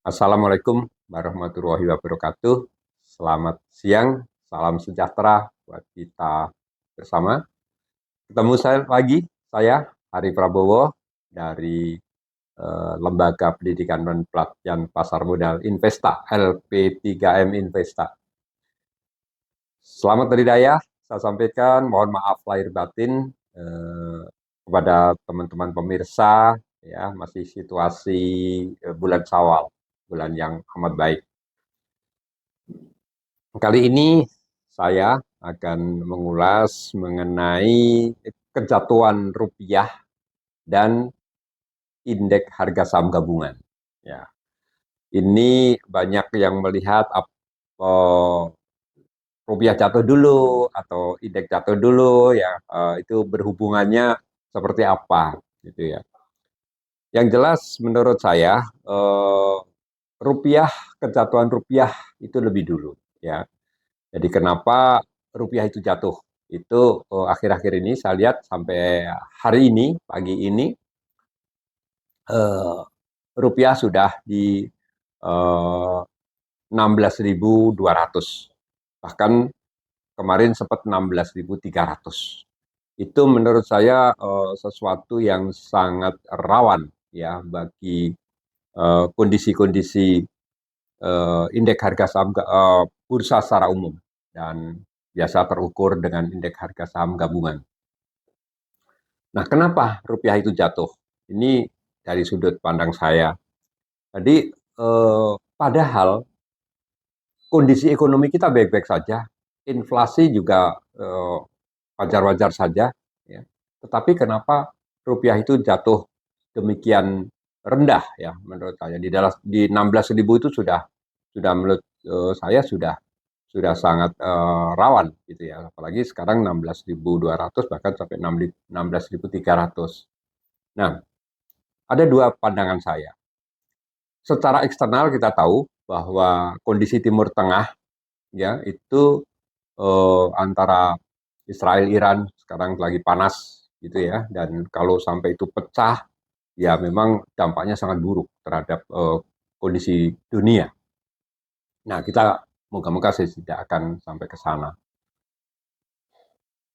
Assalamualaikum warahmatullahi wabarakatuh. Selamat siang, salam sejahtera buat kita bersama. Ketemu saya lagi, saya Hari Prabowo dari Lembaga Pendidikan dan Pelatihan Pasar Modal Investa, LP3M Investa. Selamat hari raya, saya sampaikan, mohon maaf lahir batin kepada teman-teman pemirsa, ya masih situasi bulan Syawal, bulan yang amat baik. Kali ini saya akan mengulas mengenai kejatuhan rupiah dan indeks harga saham gabungan. Ya, ini banyak yang melihat rupiah jatuh dulu atau indeks jatuh dulu, ya itu berhubungannya seperti apa, gitu ya. Yang jelas menurut saya rupiah kejatuhan rupiah itu lebih dulu, ya. Jadi kenapa rupiah itu jatuh? Itu akhir-akhir ini saya lihat sampai hari ini, pagi ini, eh, rupiah sudah di 16.200. Bahkan kemarin sempat 16.300. Itu menurut saya sesuatu yang sangat rawan ya bagi kondisi-kondisi indeks harga saham bursa secara umum dan biasa terukur dengan indeks harga saham gabungan. Nah, kenapa rupiah itu jatuh? Ini dari sudut pandang saya. Jadi, padahal kondisi ekonomi kita baik-baik saja, inflasi juga wajar-wajar saja, ya. Tetapi kenapa rupiah itu jatuh demikian rendah ya menurut saya di 16.000 itu sudah menurut saya sudah sangat rawan gitu ya. Apalagi sekarang 16.200 bahkan sampai 16.300. Nah, ada dua pandangan saya. Secara eksternal kita tahu bahwa kondisi Timur Tengah ya itu antara Israel Iran sekarang lagi panas gitu ya, dan kalau sampai itu pecah ya memang dampaknya sangat buruk terhadap kondisi dunia. Nah, kita moga-moga sih tidak akan sampai ke sana.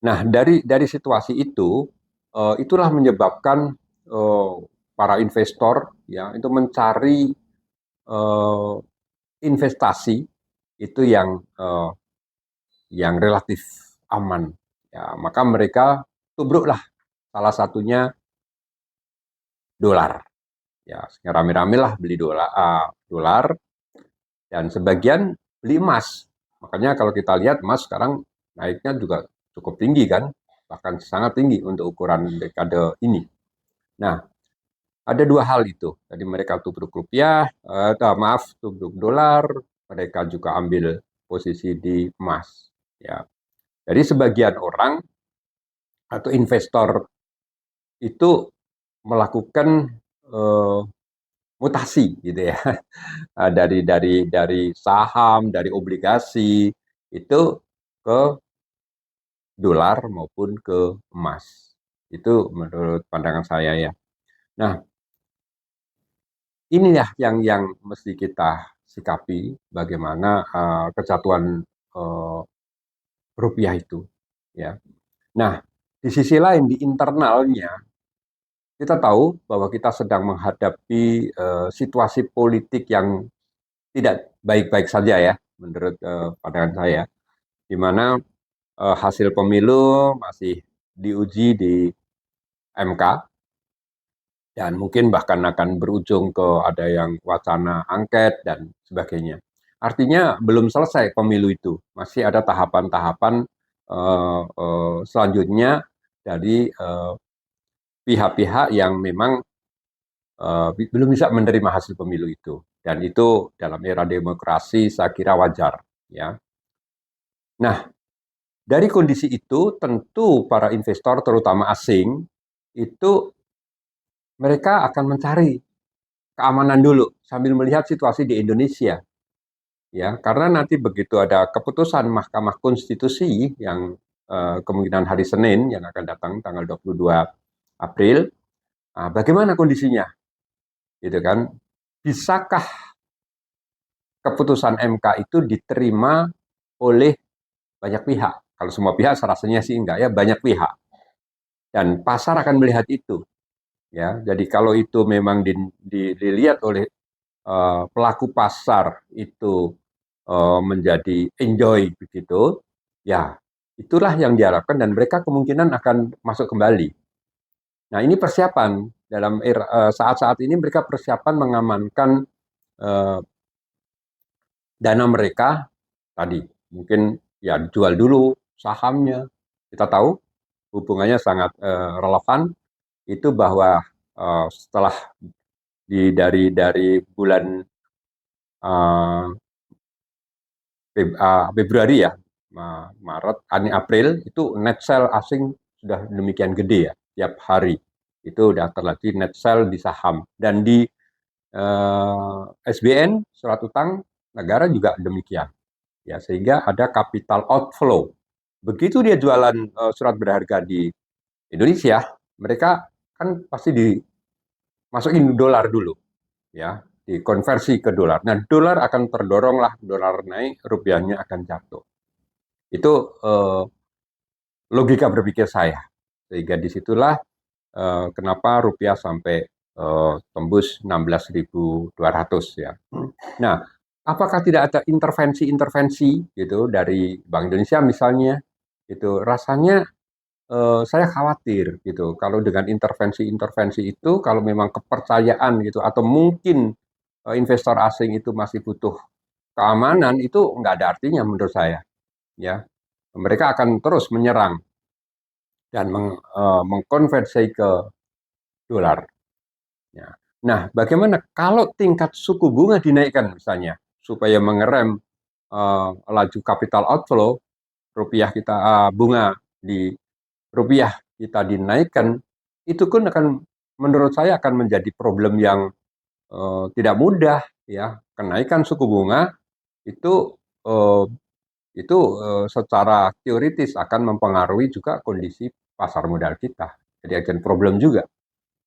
Nah, dari situasi itu, itulah menyebabkan eh, para investor ya itu mencari eh, investasi itu yang relatif aman. Ya, maka mereka tubruklah salah satunya dolar. Ya, rame-rame lah beli dolar dan sebagian beli emas. Makanya kalau kita lihat emas sekarang naiknya juga cukup tinggi kan, bahkan sangat tinggi untuk ukuran dekade ini. Nah, ada dua hal itu. Jadi mereka tubruk rupiah, tubruk dolar, mereka juga ambil posisi di emas. Ya, jadi sebagian orang atau investor itu melakukan eh, mutasi gitu ya. Dari saham, dari obligasi itu ke dolar maupun ke emas. Itu menurut pandangan saya ya. Nah, ini ya yang mesti kita sikapi bagaimana kejatuhan uh, rupiah itu ya. Nah, di sisi lain di internalnya kita tahu bahwa kita sedang menghadapi situasi politik yang tidak baik-baik saja ya menurut pandangan saya, di mana hasil pemilu masih diuji di MK dan mungkin bahkan akan berujung ke ada yang wacana angket dan sebagainya. Artinya belum selesai pemilu itu, masih ada tahapan-tahapan selanjutnya dari pihak-pihak yang memang belum bisa menerima hasil pemilu itu. Dan itu dalam era demokrasi saya kira wajar. Ya. Nah, dari kondisi itu tentu para investor terutama asing itu mereka akan mencari keamanan dulu sambil melihat situasi di Indonesia. Ya, karena nanti begitu ada keputusan Mahkamah Konstitusi yang kemungkinan hari Senin yang akan datang tanggal 22 April, bagaimana kondisinya? Gitu kan? Bisakah keputusan MK itu diterima oleh banyak pihak. Kalau semua pihak rasanya sih enggak ya, banyak pihak. Dan pasar akan melihat itu. Ya, jadi kalau itu memang dilihat oleh pelaku pasar itu menjadi enjoy begitu, ya itulah yang diharapkan dan mereka kemungkinan akan masuk kembali. Nah ini persiapan dalam saat-saat ini mereka persiapan mengamankan uh, dana mereka tadi. Mungkin ya dijual dulu sahamnya. Kita tahu hubungannya sangat relevan itu bahwa setelah dari bulan uh, Februari ya, Maret, April itu net sell asing sudah demikian gede ya tiap hari itu udah terjadi net sell di saham dan di SBN surat utang negara juga demikian ya sehingga ada capital outflow begitu dia jualan surat berharga di Indonesia mereka kan pasti dimasukin dolar dulu ya dikonversi ke dolar. Nah, dolar akan terdorong lah, dolar naik, rupiahnya akan jatuh. Itu logika berpikir saya. Sehingga disitulah kenapa rupiah sampai tembus 16.200 ya. Nah, apakah tidak ada intervensi-intervensi gitu dari Bank Indonesia misalnya? Itu rasanya saya khawatir gitu kalau dengan intervensi-intervensi itu kalau memang kepercayaan gitu atau mungkin investor asing itu masih butuh keamanan itu nggak ada artinya menurut saya ya mereka akan terus menyerang dan mengkonversi ke dolar ya. Nah bagaimana kalau tingkat suku bunga dinaikkan misalnya supaya mengerem laju capital outflow rupiah kita bunga di rupiah kita dinaikkan itu pun akan menurut saya akan menjadi problem yang tidak mudah ya kenaikan suku bunga itu uh, secara teoritis akan mempengaruhi juga kondisi pasar modal kita jadi akan problem juga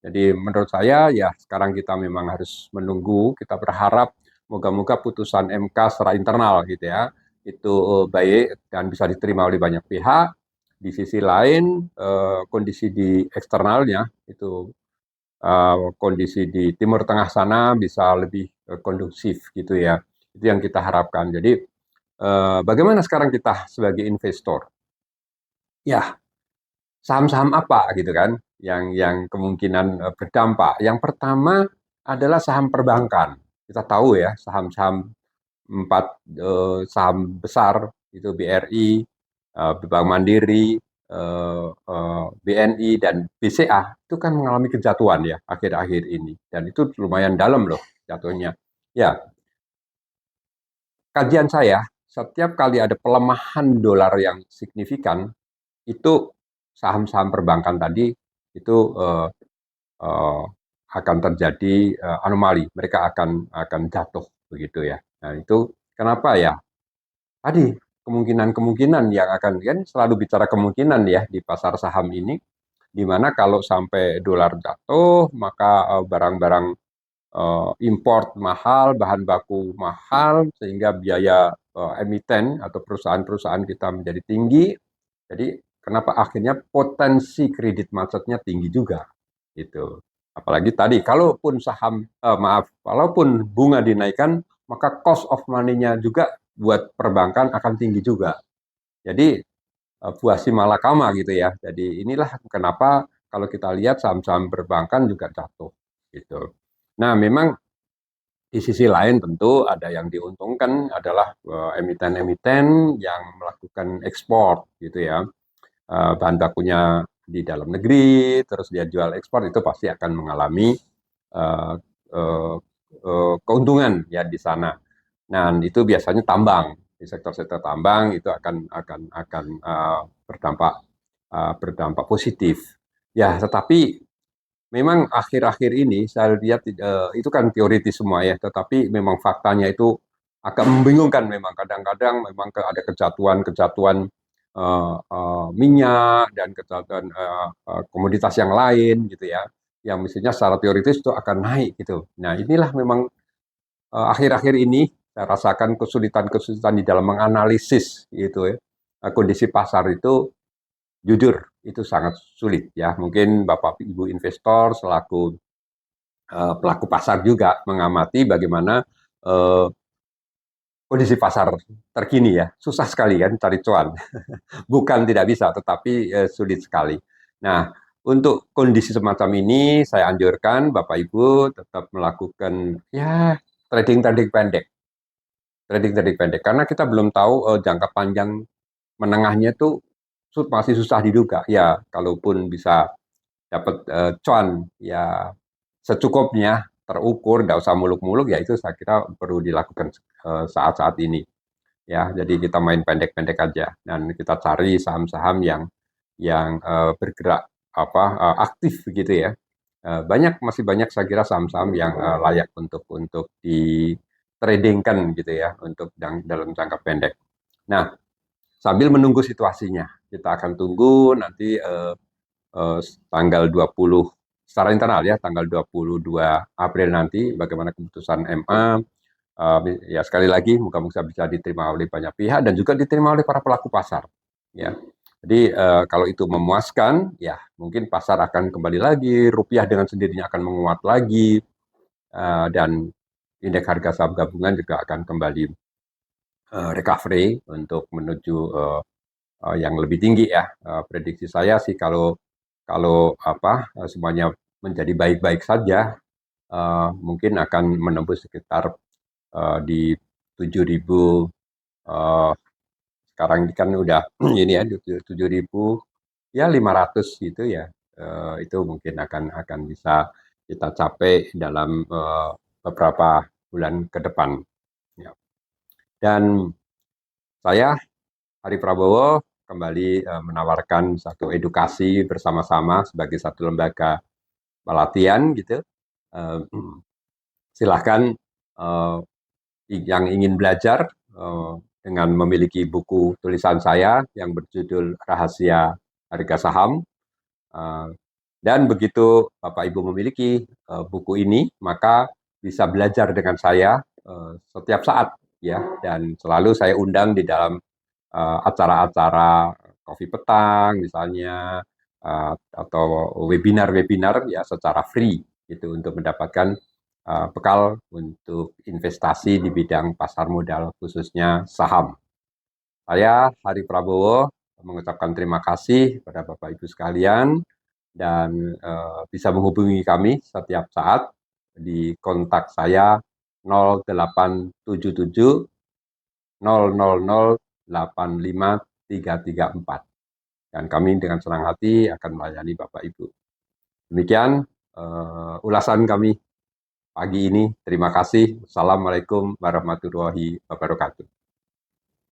jadi menurut saya ya sekarang kita memang harus menunggu kita berharap moga-moga putusan MK secara internal gitu ya itu baik dan bisa diterima oleh banyak pihak di sisi lain kondisi di eksternalnya itu kondisi di Timur Tengah sana bisa lebih kondusif gitu ya. Itu yang kita harapkan. Jadi bagaimana sekarang kita sebagai investor? Ya, saham-saham apa gitu kan yang kemungkinan berdampak. Yang pertama adalah saham perbankan. Kita tahu ya, saham-saham empat saham besar itu BRI, Bank Mandiri, BNI dan BCA itu kan mengalami kejatuhan ya akhir-akhir ini dan itu lumayan dalam loh jatuhnya. Ya, kajian saya setiap kali ada pelemahan dolar yang signifikan itu saham-saham perbankan tadi itu uh, akan terjadi anomali, mereka akan jatuh begitu ya. Nah itu kenapa ya? Tadi kemungkinan-kemungkinan yang akan kan selalu bicara kemungkinan ya di pasar saham ini di mana kalau sampai dolar jatuh maka barang-barang import mahal, bahan baku mahal sehingga biaya emiten atau perusahaan-perusahaan kita menjadi tinggi. Jadi kenapa akhirnya potensi kredit macetnya tinggi juga gitu. Apalagi tadi kalaupun saham kalaupun bunga dinaikkan maka cost of money-nya juga buat perbankan akan tinggi juga. Jadi buah si malakama gitu ya. Jadi inilah kenapa kalau kita lihat saham-saham perbankan juga jatuh gitu. Nah, memang di sisi lain tentu ada yang diuntungkan adalah emiten-emiten yang melakukan ekspor gitu ya. Bahan bakunya di dalam negeri, terus dia jual ekspor itu pasti akan mengalami uh, uh, keuntungan ya di sana. Nah, itu biasanya tambang di sektor-sektor tambang itu akan berdampak berdampak positif. Ya, tetapi memang akhir-akhir ini saya lihat itu kan teoritis semua ya, tetapi memang faktanya itu agak membingungkan memang kadang-kadang memang ada kejatuhan-kejatuhan minyak dan kejatuhan komoditas yang lain gitu ya, yang mestinya secara teoritis itu akan naik gitu. Nah inilah memang akhir-akhir ini saya rasakan kesulitan-kesulitan di dalam menganalisis gitu ya. Kondisi pasar itu jujur itu sangat sulit ya. Mungkin Bapak Ibu investor selaku pelaku pasar juga mengamati bagaimana uh, kondisi pasar terkini ya. Susah sekali kan cari cuan. Bukan tidak bisa, tetapi sulit sekali. Nah, untuk kondisi semacam ini, saya anjurkan Bapak Ibu tetap melakukan ya trading-trading pendek. Trading-trading pendek, karena kita belum tahu jangka panjang menengahnya tuh masih susah diduga. Ya, kalaupun bisa dapat cuan, ya secukupnya, terukur, nggak usah muluk-muluk, ya itu saya kira perlu dilakukan saat-saat ini. Ya, jadi kita main pendek-pendek aja dan kita cari saham-saham yang bergerak aktif begitu ya. Masih banyak saya kira saham-saham yang layak untuk di tradingkan gitu ya untuk dalam jangka pendek. Nah, sambil menunggu situasinya, kita akan tunggu nanti eh, tanggal 20 secara internal ya, tanggal 22 April nanti bagaimana keputusan MA. Ya sekali lagi moga-moga bisa diterima oleh banyak pihak dan juga diterima oleh para pelaku pasar ya. Jadi kalau itu memuaskan ya mungkin pasar akan kembali lagi, rupiah dengan sendirinya akan menguat lagi dan indeks harga saham gabungan juga akan kembali recovery untuk menuju yang lebih tinggi ya. Prediksi saya sih kalau kalau semuanya menjadi baik-baik saja mungkin akan menembus sekitar di 7.000 sekarang kan udah ini ya 7.000 ya 500 gitu ya. Itu mungkin akan bisa kita capai dalam beberapa bulan ke depan ya. Dan saya Hari Prabowo kembali menawarkan satu edukasi bersama-sama sebagai satu lembaga pelatihan gitu. Uh, Silahkan uh, yang ingin belajar dengan memiliki buku tulisan saya yang berjudul Rahasia Harga Saham. Dan begitu Bapak Ibu memiliki buku ini, maka bisa belajar dengan saya setiap saat ya. Dan selalu saya undang di dalam acara-acara kopi petang misalnya atau webinar-webinar ya secara free gitu untuk mendapatkan bekal untuk investasi di bidang pasar modal khususnya saham. Saya Hari Prabowo mengucapkan terima kasih kepada Bapak Ibu sekalian dan bisa menghubungi kami setiap saat di kontak saya 0877 000 85334 dan kami dengan senang hati akan melayani Bapak Ibu. Demikian ulasan kami pagi ini. Terima kasih. Assalamualaikum warahmatullahi wabarakatuh.